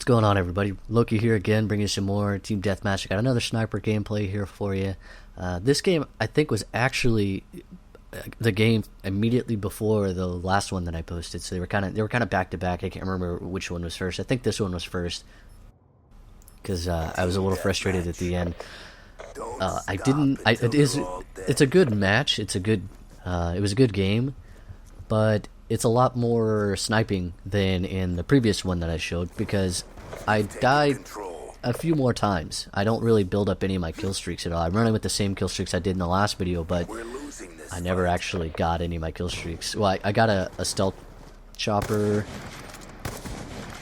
What's going on, everybody? Loki here again, bringing you some more Team Deathmatch. I got another sniper gameplay here for you. This game, I think, was actually the game immediately before the last one that I posted. So they were kind of back to back. I can't remember which one was first. I think this one was first because I was a little frustrated at the end. I didn't. It's a good match. It was a good game, but it's a lot more sniping than in the previous one that I showed because I died a few more times. I don't really build up any of my kill streaks at all. I'm running with the same kill streaks I did in the last video, but I never actually got any of my kill streaks. Well, I got a stealth chopper,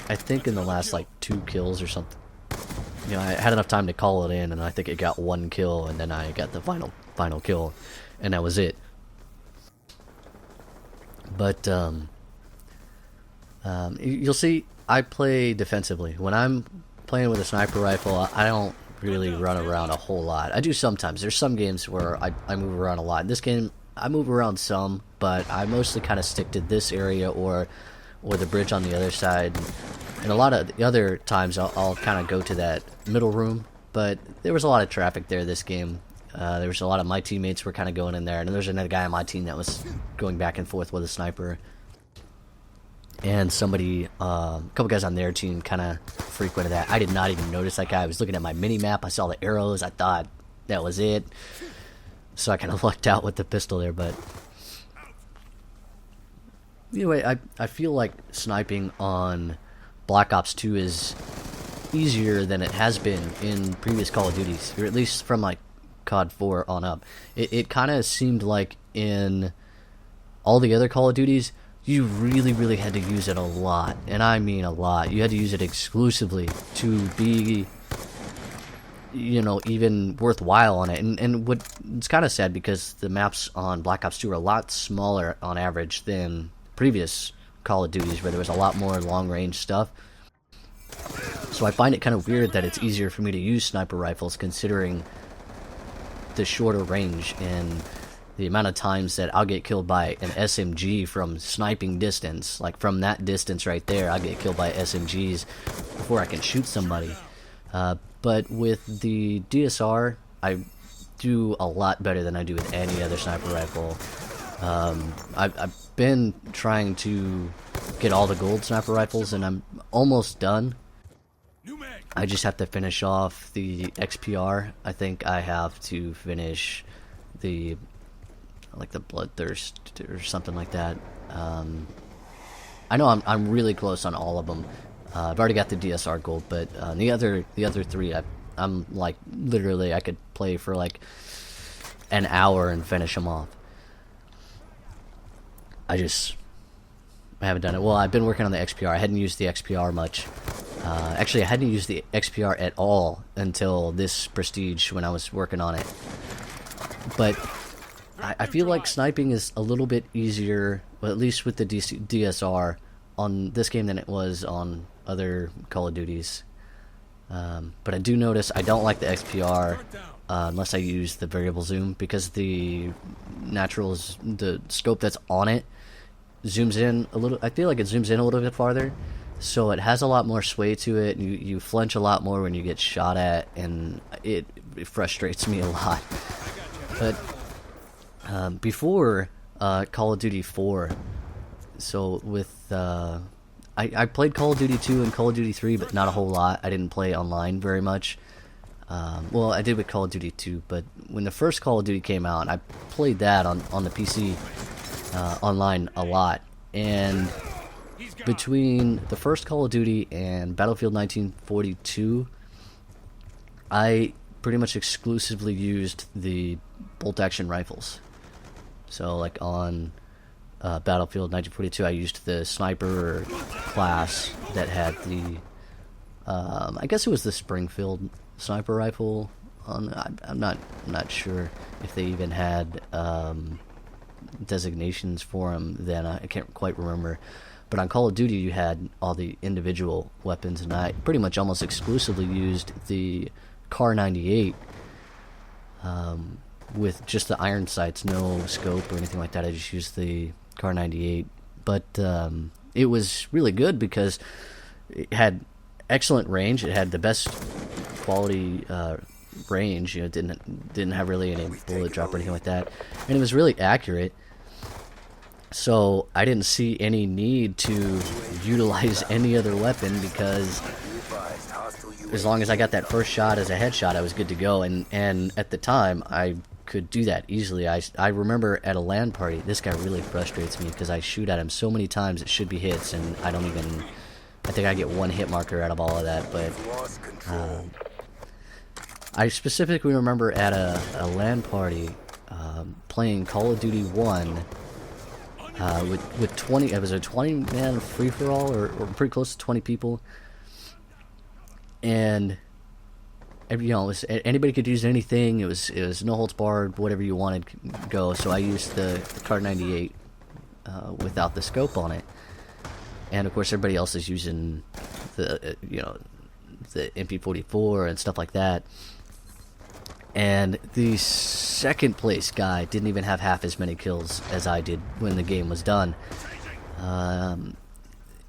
I think, in the last like 2 kills or something. You know, I had enough time to call it in, and I think it got 1 kill, and then I got the final kill, and that was it. But you'll see I play defensively. When I'm playing with a sniper rifle, I don't really run around a whole lot. I do sometimes. There's some games where I move around a lot. In this game, I move around some, but I mostly kind of stick to this area or the bridge on the other side. And a lot of the other times, I'll kind of go to that middle room. But there was a lot of traffic there this game. There was a lot of my teammates were kind of going in there, and there was another guy on my team that was going back and forth with a sniper. And somebody, a couple guys on their team kind of frequented that. I did not even notice that guy. I was looking at my mini-map. I saw the arrows. I thought that was it. So I kind of lucked out with the pistol there, but anyway, I feel like sniping on Black Ops 2 is easier than it has been in previous Call of Duties, or at least from like COD 4 on up. It kind of seemed like in all the other Call of Duties, you really had to use it a lot, and I mean a lot. You had to use it exclusively to be, you know, even worthwhile on it. And it's kind of sad because the maps on Black Ops 2 are a lot smaller on average than previous Call of Duties, where there was a lot more long-range stuff. So I find it kind of weird that it's easier for me to use sniper rifles considering the shorter range and the amount of times that I'll get killed by an SMG from sniping distance. Like from that distance right there, I'll get killed by SMGs before I can shoot somebody. But with the DSR, I do a lot better than I do with any other sniper rifle. I've been trying to get all the gold sniper rifles, and I'm almost done. I just have to finish off the XPR. I think I have to finish the Bloodthirst or something like that. I know I'm really close on all of them. I've already got the DSR gold, but the other 3, I'm like literally I could play for like an hour and finish them off. I haven't done it. Well, I've been working on the XPR. I hadn't used the XPR much. Actually, I hadn't used the XPR at all until this Prestige when I was working on it. But I feel like sniping is a little bit easier, well, at least with the DSR, on this game than it was on other Call of Duties. But I do notice I don't like the XPR unless I use the variable zoom, because the scope that's on it zooms in a little. I feel like it zooms in a little bit farther, so it has a lot more sway to it, and you flinch a lot more when you get shot at, and it frustrates me a lot. But before Call of Duty 4, so with I played Call of Duty 2 and Call of Duty 3, but not a whole lot. I didn't play online very much. Well, I did with Call of Duty 2, but when the first Call of Duty came out, I played that on the PC online a lot. And between the first Call of Duty and Battlefield 1942, I pretty much exclusively used the bolt-action rifles. So, like on Battlefield 1942, I used the sniper class that had the, I guess it was the Springfield sniper rifle. I'm not sure if they even had designations for them then. I can't quite remember. But on Call of Duty, you had all the individual weapons, and I pretty much almost exclusively used the Car 98 with just the iron sights, no scope or anything like that. I just used the Car 98. But it was really good because it had excellent range. It had the best quality range. You know, it didn't have really any bullet drop or anything like that, and it was really accurate. So I didn't see any need to utilize any other weapon, because as long as I got that first shot as a headshot, I was good to go. And at the time, I could do that easily. I remember at a LAN party, this guy really frustrates me because I shoot at him so many times it should be hits, and I don't even. I think I get one hit marker out of all of that. But I specifically remember at a LAN party playing Call of Duty 1. With 20, it was a 20-man free-for-all, or pretty close to 20 people, and you know, it was, anybody could use anything. It was no holds barred, whatever you wanted go. So I used the Kar 98 without the scope on it, and of course everybody else is using the the MP44 and stuff like that. And the second place guy didn't even have half as many kills as I did when the game was done.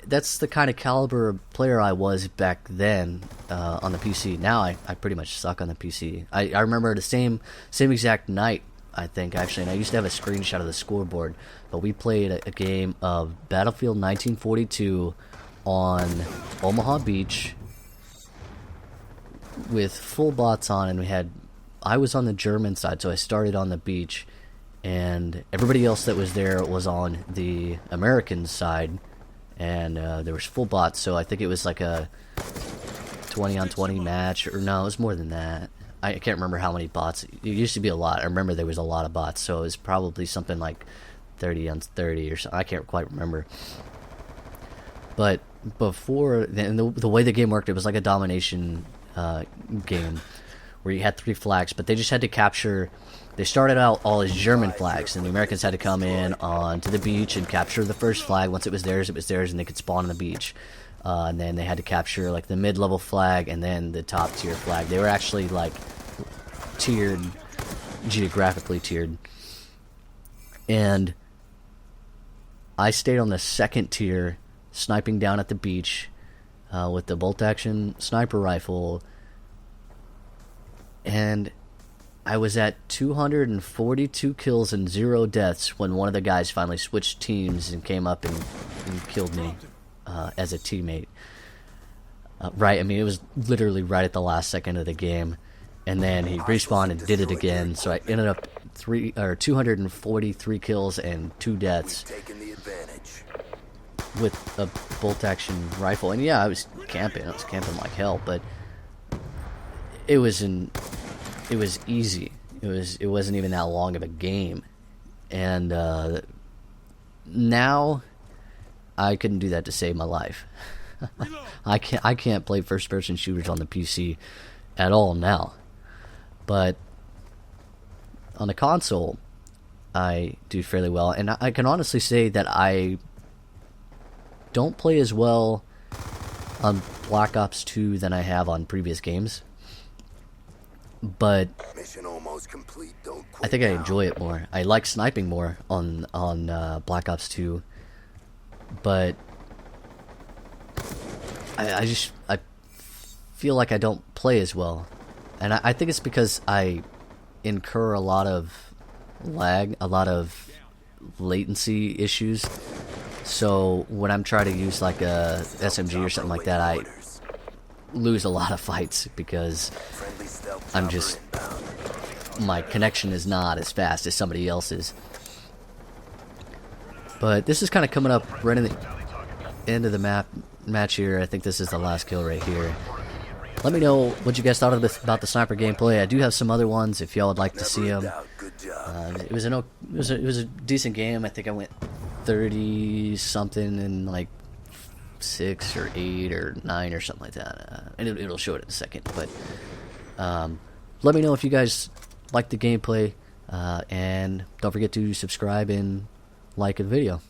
That's the kind of caliber of player I was back then on the PC. Now I pretty much suck on the PC. I remember the same exact night, I think, actually, and I used to have a screenshot of the scoreboard, but we played a game of Battlefield 1942 on Omaha Beach with full bots on, and I was on the German side, so I started on the beach, and everybody else that was there was on the American side, and there was full bots, so I think it was like a 20-on-20 match, or no, it was more than that. I can't remember how many bots. It used to be a lot. I remember there was a lot of bots, so it was probably something like 30-on-30 or something. I can't quite remember. But before, and the way the game worked, it was like a domination game, where you had 3 flags, but they just had to capture. They started out all as German flags, and the Americans had to come in onto the beach and capture the first flag. Once it was theirs, and they could spawn on the beach. And then they had to capture like the mid-level flag and then the top-tier flag. They were actually like tiered, geographically tiered. And I stayed on the second tier, sniping down at the beach with the bolt-action sniper rifle. And I was at 242 kills and 0 deaths when one of the guys finally switched teams and came up and killed me as a teammate. Right, I mean, it was literally right at the last second of the game, and then he respawned and did it again. So I ended up 243 kills and 2 deaths with a bolt-action rifle. And yeah, I was camping like hell, but it was easy. It wasn't even that long of a game, and now I couldn't do that to save my life. I can't play first-person shooters on the PC at all now, but on the console I do fairly well, and I can honestly say that I don't play as well on Black Ops 2 than I have on previous games. But I think I enjoy it more. I like sniping more on Black Ops 2, but I feel like I don't play as well, and I think it's because I incur a lot of lag, a lot of latency issues. So when I'm trying to use like a SMG or something like that, I lose a lot of fights because my connection is not as fast as somebody else's. But this is kind of coming up right in the end of the match here. I think this is the last kill right here. Let me know what you guys thought about the sniper gameplay. I do have some other ones if y'all would like to see them. It was a decent game. I think I went 30 something in like 6 or 8 or 9 or something like that. And it'll show it in a second. But let me know if you guys like the gameplay, and don't forget to subscribe and like the video.